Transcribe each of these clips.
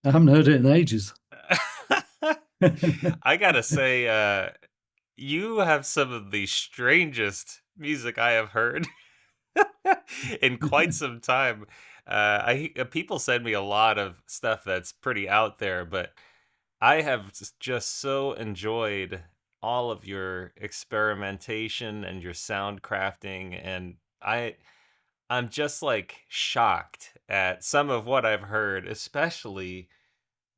I haven't heard it in ages. I gotta say, you have some of the strangest music I have heard in quite some time. People send me a lot of stuff that's pretty out there, but I have just so enjoyed all of your experimentation and your sound crafting, and I'm just like shocked at some of what I've heard, especially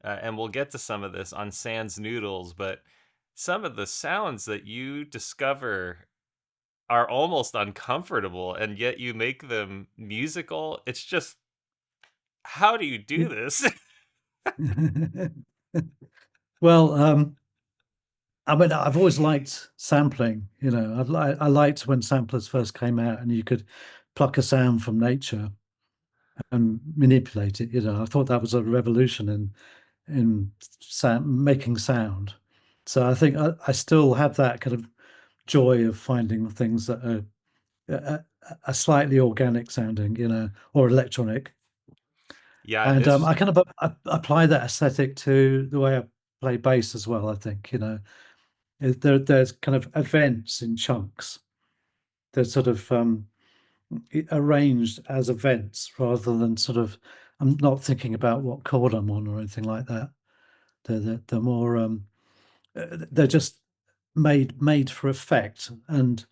and we'll get to some of this on Sans Noodles, but some of the sounds that you discover are almost uncomfortable, and yet you make them musical. It's just, how do you do this? Well, I mean, I've always liked sampling. I liked when samplers first came out, and you could pluck a sound from nature and manipulate it. I thought that was a revolution in making sound. So I think I still have that kind of joy of finding things that are slightly organic sounding, or electronic. Yeah, And it's I kind of apply that aesthetic to the way I play bass as well. I think, there's kind of events in chunks. They're sort of arranged as events rather than sort of. I'm not thinking about what chord I'm on or anything like that. They're more they're just made for effect and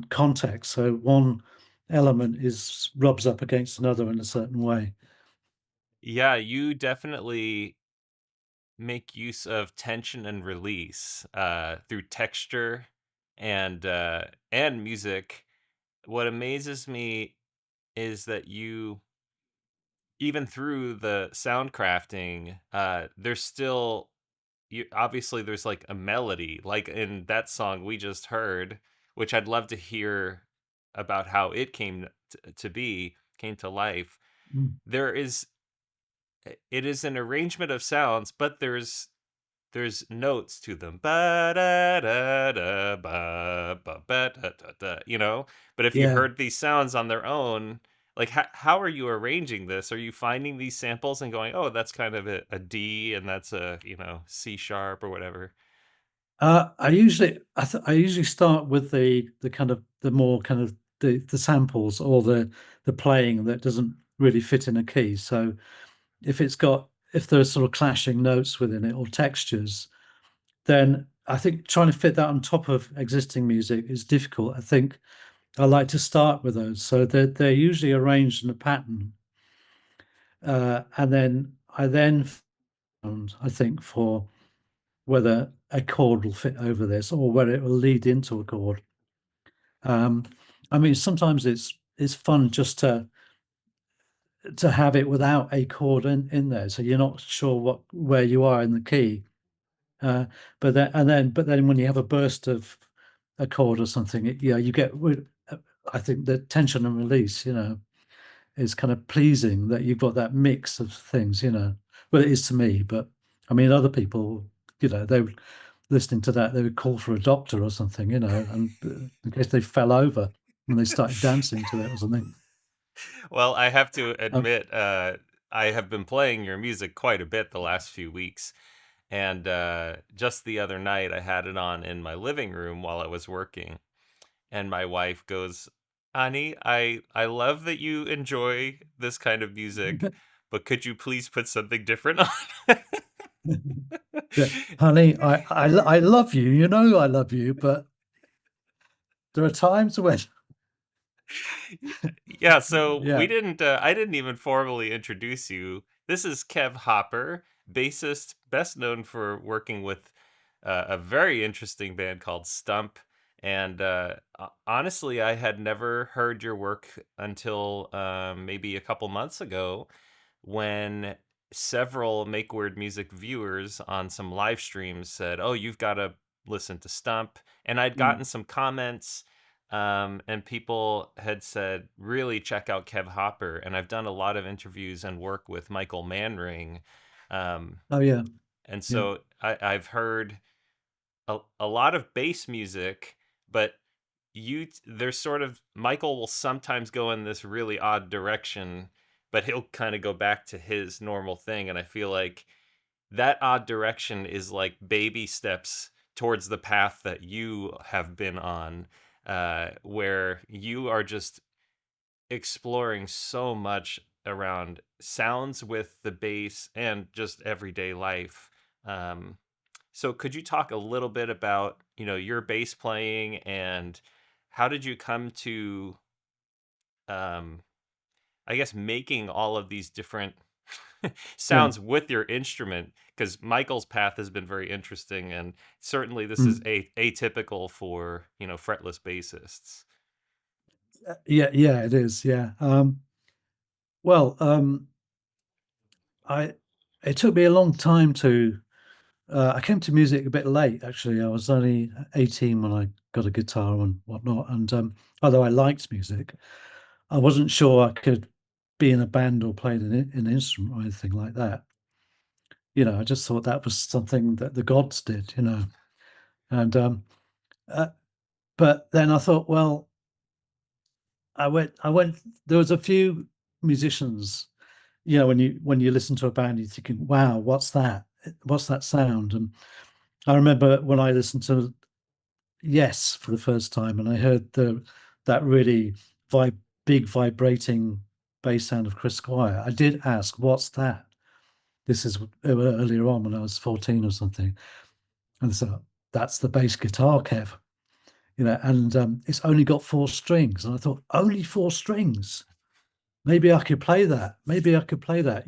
context. So one element is rubs up against another in a certain way. yeah, you definitely make use of tension and release, through texture and music. What amazes me is that you, even through the sound crafting, there's still, you obviously there's like a melody, like in that song we just heard, which I'd love to hear about how it came to life. Mm. There is, it is an arrangement of sounds, but there's notes to them. Ba da da da ba ba ba da da da, you know? But if you Yeah. heard these sounds on their own, like how are you arranging this? Are you finding these samples and going, "Oh, that's kind of a D and that's a, C sharp or whatever." I usually start with the kind of the more kind of the samples or the playing that doesn't really fit in a key. So if there's sort of clashing notes within it or textures, then I think trying to fit that on top of existing music is difficult. I think I like to start with those. So they're usually arranged in a pattern. And then found, I think, for whether a chord will fit over this or whether it will lead into a chord. Um, I mean, sometimes it's fun just to have it without a chord in there, so you're not sure where you are in the key. Uh, but then when you have a burst of a chord or something, you get. I think the tension and release, is kind of pleasing that you've got that mix of things. Well, it is to me, but I mean, other people, they were listening to that, they would call for a doctor or something, and in case they fell over when they started dancing to it or something. Well, I have to Um, admit, I have been playing your music quite a bit the last few weeks, and just the other night I had it on in my living room while I was working, and my wife goes, "Honey, I love that you enjoy this kind of music, but could you please put something different on?" yeah, honey, I love you. You know I love you, but there are times when, Yeah, so yeah. I didn't even formally introduce you. This is Kev Hopper, bassist, best known for working with a very interesting band called Stump. And honestly, I had never heard your work until maybe a couple months ago, when several Make Weird Music viewers on some live streams said, "Oh, you've got to listen to Stump." And I'd Mm. gotten some comments, and people had said, "Really check out Kev Hopper." And I've done a lot of interviews and work with Michael Manring. Um, Oh yeah, and yeah. so I've heard a lot of bass music, but there's sort of, Michael will sometimes go in this really odd direction, but he'll kind of go back to his normal thing. And I feel like that odd direction is like baby steps towards the path that you have been on, where you are just exploring so much around sounds with the bass and just everyday life. Um, so could you talk a little bit about, your bass playing, and how did you come to, um, I guess, making all of these different Yeah. sounds with your instrument, because Michael's path has been very interesting, and certainly this is Mm. atypical for, fretless bassists. Yeah, yeah, it is. Yeah. Well, I it took me a long time to. I came to music a bit late, actually. I was only 18 when I got a guitar and whatnot. And although I liked music, I wasn't sure I could be in a band or play an instrument or anything like that. I just thought that was something that the gods did, And uh, but then I thought, well, I went. There was a few musicians, when you listen to a band, you're thinking, wow, what's that? What's that sound? And I remember when I listened to Yes for the first time, and I heard that really big vibrating bass sound of Chris Squire. I did ask, "What's that?" This is earlier on when I was 14 or something, and so that's the bass guitar, Kev. And it's only got four strings, and I thought, only four strings. Maybe I could play that. Maybe I could play that.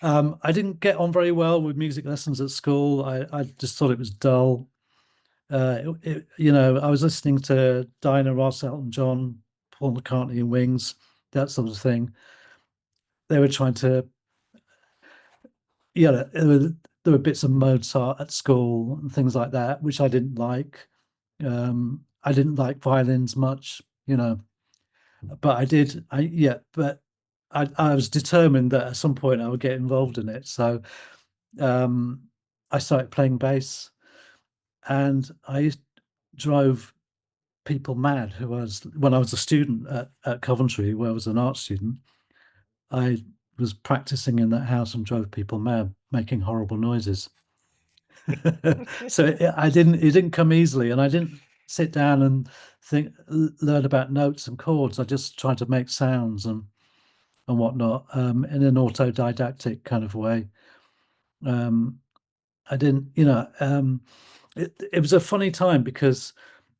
I didn't get on very well with music lessons at school. I just thought it was dull. I was listening to Diana Ross, Elton John, Paul McCartney and Wings, that sort of thing. They were trying to, there were bits of Mozart at school and things like that, which I didn't like. I didn't like violins much, but but I was determined that at some point I would get involved in it. So um, I started playing bass, and I drove people mad who was when I was a student at Coventry, where I was an art student. I was practicing in that house and drove people mad, making horrible noises. So it didn't come easily, and I didn't sit down and learn about notes and chords. I just tried to make sounds and whatnot, in an autodidactic kind of way. Um, I didn't, it was a funny time because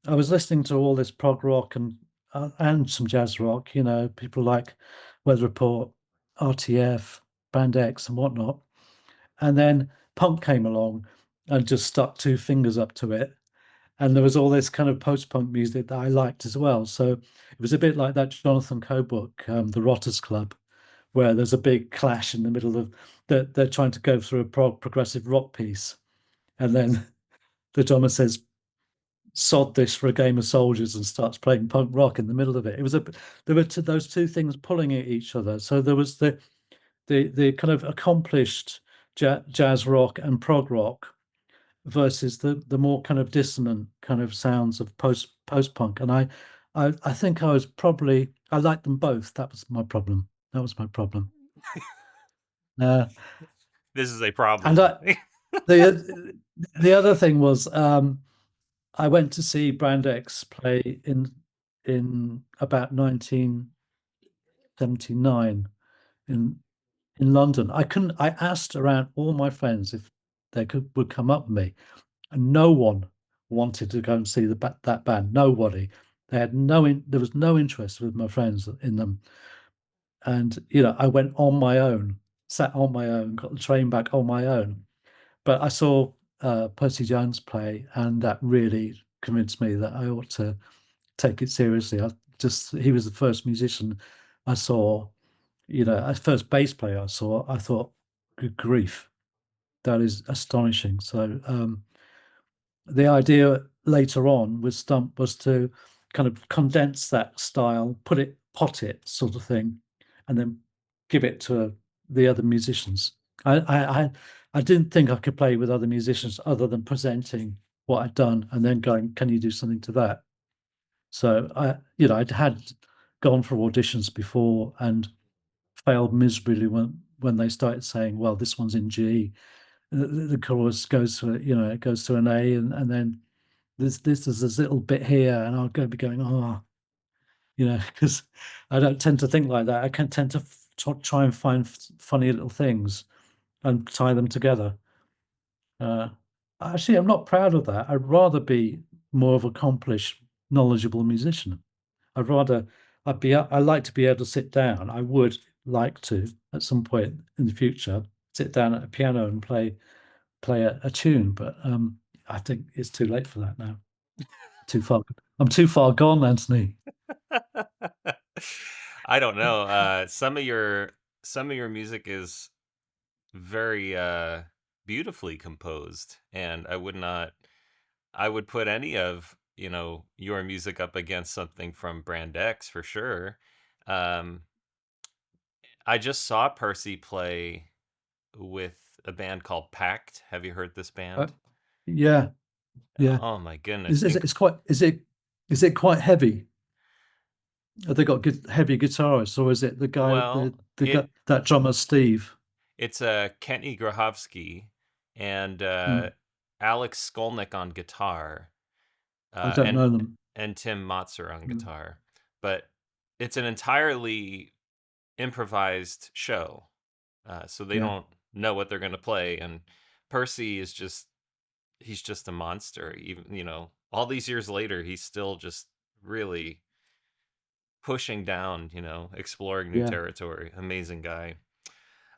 I was listening to all this prog rock and some jazz rock, people like Weather Report, RTF, Band X, and whatnot. And then punk came along and just stuck two fingers up to it. And there was all this kind of post-punk music that I liked as well. So it was a bit like that Jonathan Coe book, The Rotters Club, where there's a big clash in the middle of they're trying to go through a progressive rock piece, and then the drummer says, "Sod this for a game of soldiers," and starts playing punk rock in the middle of it. There were those two things pulling at each other. So there was the kind of accomplished jazz rock and prog rock versus the more kind of dissonant kind of sounds of post punk. And I think I liked them both. That was my problem. That was my problem. Uh, This is a and problem. the other thing was, I went to see Brand X play in about 1979 in in London. I asked around all my friends if they would come up with me, and no one wanted to go and see that band. Nobody. They had there was no interest with my friends in them. And I went on my own, sat on my own, got the train back on my own. But I saw Percy Jones play, and that really convinced me that I ought to take it seriously. He was the first musician I saw, a first bass player I saw. I thought, good grief, that is astonishing. So the idea later on with Stump was to kind of condense that style, pot it sort of thing, and then give it to the other musicians. I didn't think I could play with other musicians other than presenting what I'd done and then going, can you do something to that? So I'd had gone for auditions before and failed miserably when they started saying, well, this one's in G. The chorus goes to it goes to an A, and then this is this little bit here, and I'll be going, oh, because I don't tend to think like that. I can tend to try and find funny little things and tie them together. Uh, Actually, I'm not proud of that. I'd rather be more of an accomplished, knowledgeable musician. I like to be able to sit down. I would like to. at some point in the future, sit down at a piano and play a tune. But I think it's too late for that now. Too far. I'm too far gone, Anthony. I don't know. Some of your music is very beautifully composed, and I would put any of, your music up against something from Brand X for sure. Um, I just saw Percy play with a band called Pact. Have you heard this Uh, band? yeah, yeah. Oh my Is goodness. is it? It's quite. Is it quite heavy? Have they got good heavy guitarists, or is it the guy Well, the guy that drummer Steve? it's Kenny Grahovsky and Hmm, Alex Skolnick on guitar, I don't and know them. Tim Motzer on Hmm, guitar. But it's an entirely improvised show, so they yeah, don't know what they're going to play. And Percy is he's just a monster. Even all these years later, he's still just really pushing down. Exploring new yeah, territory. Amazing guy.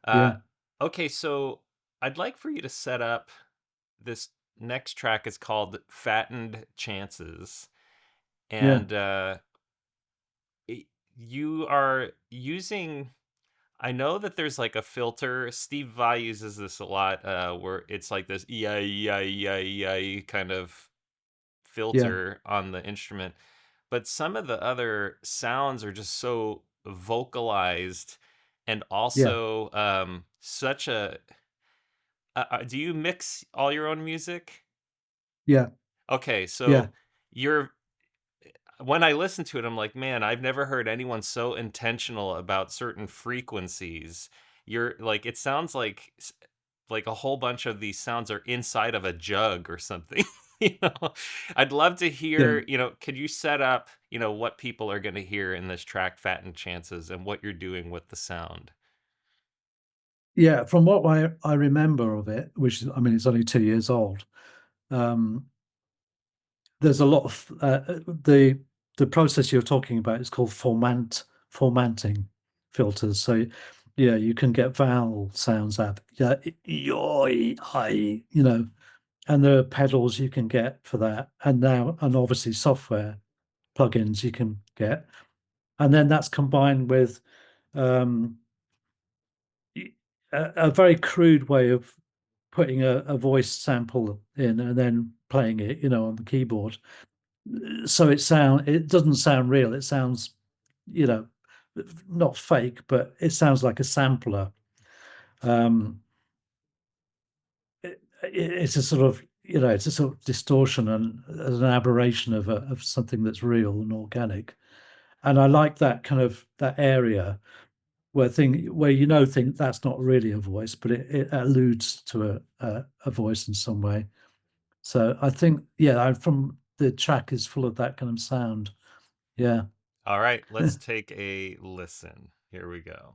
Uh, yeah, okay, so I'd like for you to set up this next track. Is called Fattened Chances. yeah, And you are using, I know that there's like a filter. Steve Vai uses this a lot, where it's like this kind of yeah, filter on the instrument. But some of the other sounds are just so vocalized, and yeah, also such a. Do you mix all your own music? yeah, Okay, yeah, so you're when I listen to it, I'm like, man, I've never heard anyone so intentional about certain frequencies. You're like, it sounds like a whole bunch of these sounds are inside of a jug or something. you know, I'd love to yeah, hear. Could you set up, what people are going to hear in this track, Fattened Chances, and what you're doing with the sound? yeah. From what I remember of it, which I mean, it's only 2 years old. Um, there's a lot of the process you're talking about is called formatting filters. So yeah, you can get vowel sounds out. Yeah, yoy, hi, and there are pedals you can get for that, and obviously software plugins you can get, and then that's combined with um, a very crude way of putting a voice sample in and then playing it, on the keyboard. So it doesn't sound real. It sounds, you know, not fake, but it sounds like a sampler. Um, it's a sort of, it's a sort of distortion and an aberration of something that's real and organic. And I like that kind of that area where think that's not really a voice, but it alludes to a voice in some way. So I think, yeah, from the track is full of that kind of sound. Yeah. All right, let's take a listen. Here we go.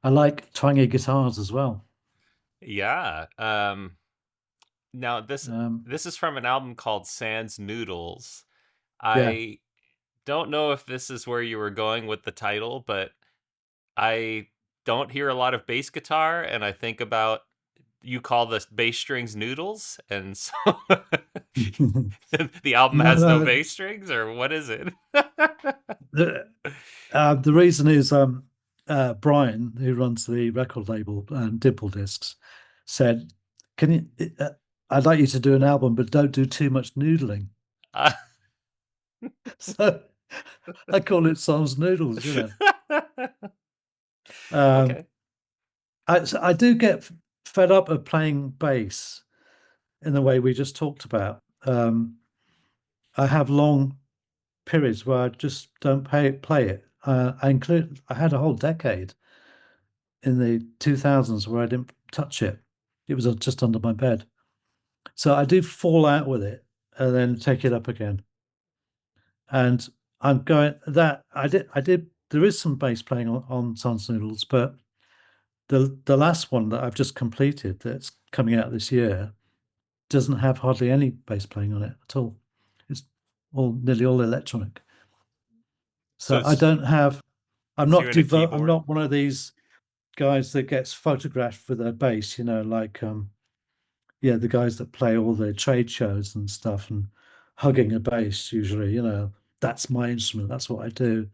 I like twangy guitars as well. Yeah. Now Um, this is from an album called Sans Noodles. yeah. I don't know if this is where you were going with the title, but I don't hear a lot of bass guitar, and I think about you call the bass strings noodles, and so the album No, has no no. bass strings, or what is it? The reason is Brian, who runs the record label Dimple Discs, said, "Can you? I'd like you to do an album, but don't do too much noodling." Uh, So I call it Sans Noodles. Um, okay. I do get fed up of playing bass in the way we just talked about. I have long periods where I just don't play it. I had a whole decade in the 2000s where I didn't touch it. It was just under my bed. So I do fall out with it and then take it up again. And I'm going that I did there is some bass playing on Sans Noodles, but the last one that I've just completed that's coming out this year doesn't have hardly any bass playing on it at all. It's nearly all electronic. So So I don't have I'm it's you not and a devote I'm keyboard. not one of these guys that gets photographed with their bass, like yeah, the guys that play all the trade shows and stuff and hugging a bass usually, that's my instrument, that's what I do.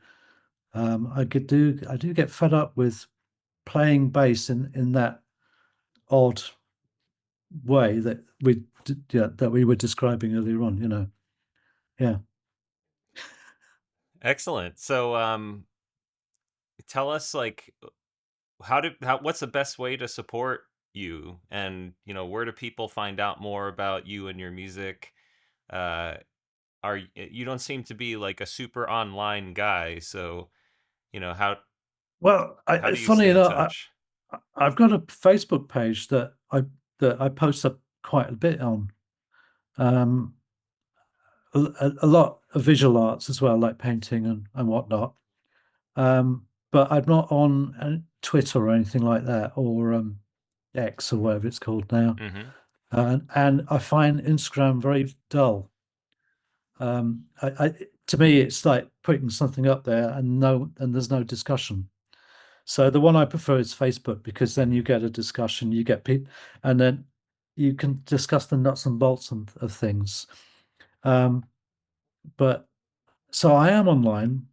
I do get fed up with playing bass in that odd way that we were describing earlier on. Yeah. Excellent. So tell us like what's the best way to support you, and where do people find out more about you and your music? Uh you don't seem to be like a super online guy, so how Well, how do you funny stay in enough, touch? I've got a Facebook page that I post up quite a bit on. Um, a lot of visual arts as well, like painting and whatnot. But I'm not on Twitter or anything like that, or X or whatever it's called now. Hmm. And I find Instagram very dull. To me, it's like putting something up there and there's no discussion. So the one I prefer is Facebook because then you get a discussion, you get people, and then you can discuss the nuts and bolts of things. Um, but so I am online.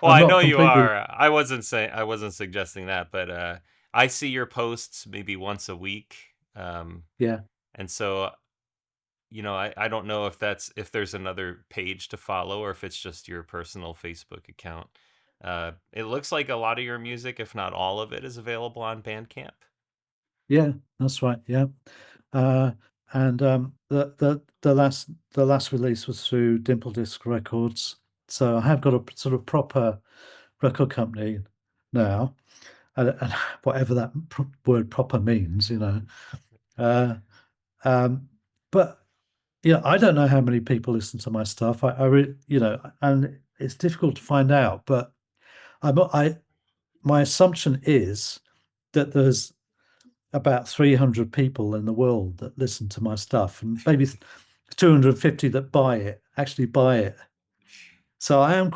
Well, I'm I not know you completely, are. I wasn't suggesting that, but I see your posts maybe once a week. Um yeah, and so I don't know if there's another page to follow, or if it's just your personal Facebook account. It looks like a lot of your music, if not all of it, is available on Bandcamp. yeah, that's right. Yeah. Uh, and the last release was through Dimple Disc Records. So I have got a sort of proper record company now, and whatever that word proper means. Uh, um, but I don't know how many people listen to my stuff. And it's difficult to find out. But I my assumption is that there's about 300 people in the world that listen to my stuff, and maybe 250 that actually buy it. So I'm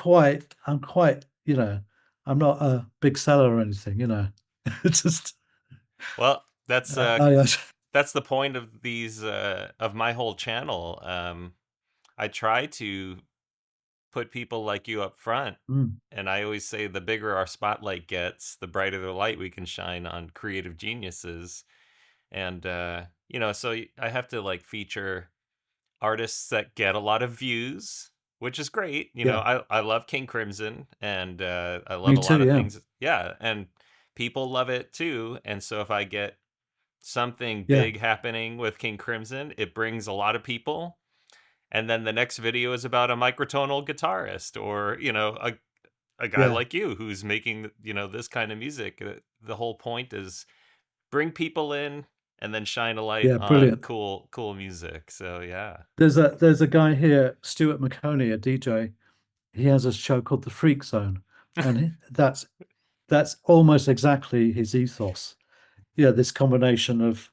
not a big seller or anything. It's just, Well, I that's the point of these of my whole channel. I try to put people like you up front, mm, and I always say the bigger our spotlight gets, the brighter the light we can shine on creative geniuses. And so I have to like feature artists that get a lot of views, which is great. yeah, I love King Crimson, and I love me a lot too. of Yeah, things. Yeah, and people love it too. And so if I get something yeah, big happening with King Crimson, it brings a lot of people. And then the next video is about a microtonal guitarist, or a guy yeah, like you who's making this kind of music. The whole point is bring people in, and then shine a light yeah. on Brilliant. cool music. So yeah. There's a guy here, Stuart McConey, a DJ. He has a show called The Freak Zone, and that's that's almost exactly his ethos. Yeah, this combination of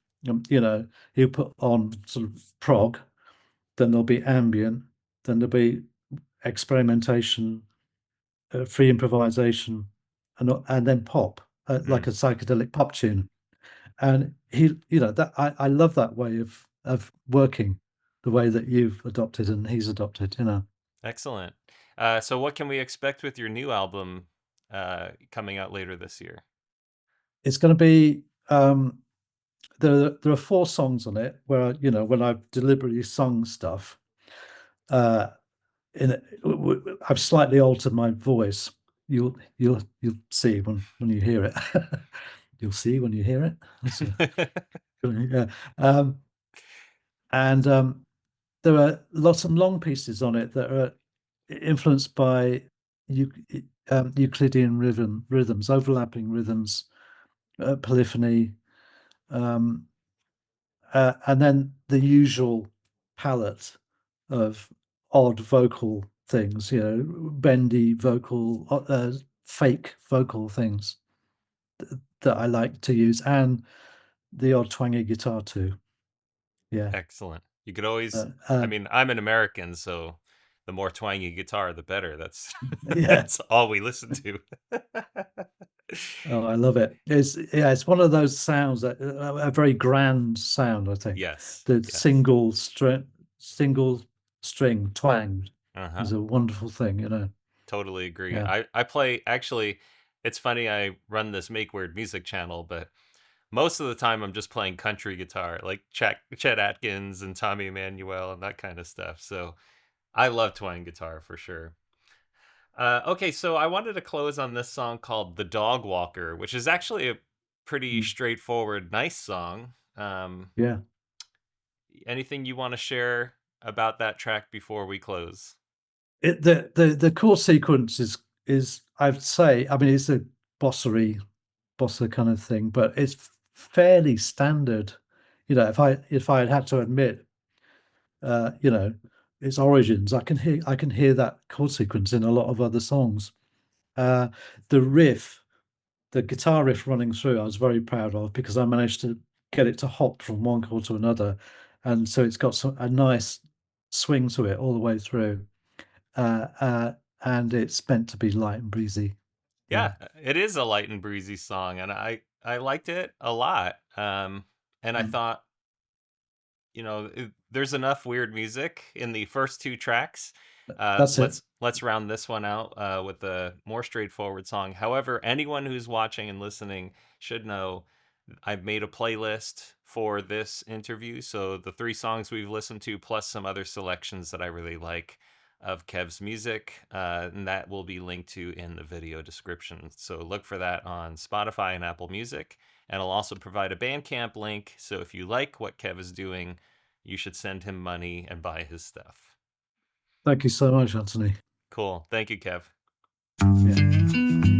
he'll put on sort of prog, then there'll be ambient, then there'll be experimentation, free improvisation, and then pop, like Mm, a psychedelic pop tune. And that I love that way of working, the way that you've adopted and he's adopted. excellent. So what can we expect with your new album coming out later this year? It's going to be there are four songs on it where when I've deliberately sung stuff, uh I've slightly altered my voice. You'll see when you hear it. You'll see when you hear it. That's a yeah. And there are lots of long pieces on it that are influenced by Eu- Euclidean rhythms, overlapping rhythms, polyphony, um, and then the usual palette of odd vocal things, bendy vocal, fake vocal things that I like to use, and the odd twangy guitar too. Yeah. Excellent. You could always, Uh, I uh, mean, I'm an American, so the more twangy guitar, the better. That's yeah. that's all we listen to. Oh, I love it. It's one of those sounds that a very grand sound, I think. Yes, The yes. single string twang Uh-huh. is a wonderful thing. Totally agree. Yeah. I play actually, it's funny I run this Make Weird Music channel, but most of the time I'm just playing country guitar, like Chet Atkins and Tommy Emmanuel and that kind of stuff. So I love twang guitar for sure. Okay, so I wanted to close on this song called "The Dog Walker," which is actually a pretty Mm. straightforward, nice song. Yeah. Anything you want to share about that track before we close? The chord sequence is I'd say, I mean, it's a bossa kind of thing, but it's fairly standard. If I had to admit, you know, its origins, I can hear that chord sequence in a lot of other songs. Uh, the riff, the guitar riff running through, I was very proud of because I managed to get it to hop from one chord to another, and so it's got a nice swing to it all the way through. uh, uh, and it's meant to be light and breezy. Yeah, Yeah, it is a light and breezy song, and I liked it a lot. And I mm. thought, there's enough weird music in the first two tracks. That's it. Let's round this one out with a more straightforward song. However, anyone who's watching and listening should know I've made a playlist for this interview. So the three songs we've listened to, plus some other selections that I really like of Kev's music, and that will be linked to in the video description. So look for that on Spotify and Apple Music. And I'll also provide a Bandcamp link. So if you like what Kev is doing, you should send him money and buy his stuff. Thank you so much, Anthony. Cool. Thank you, Kev. Yeah.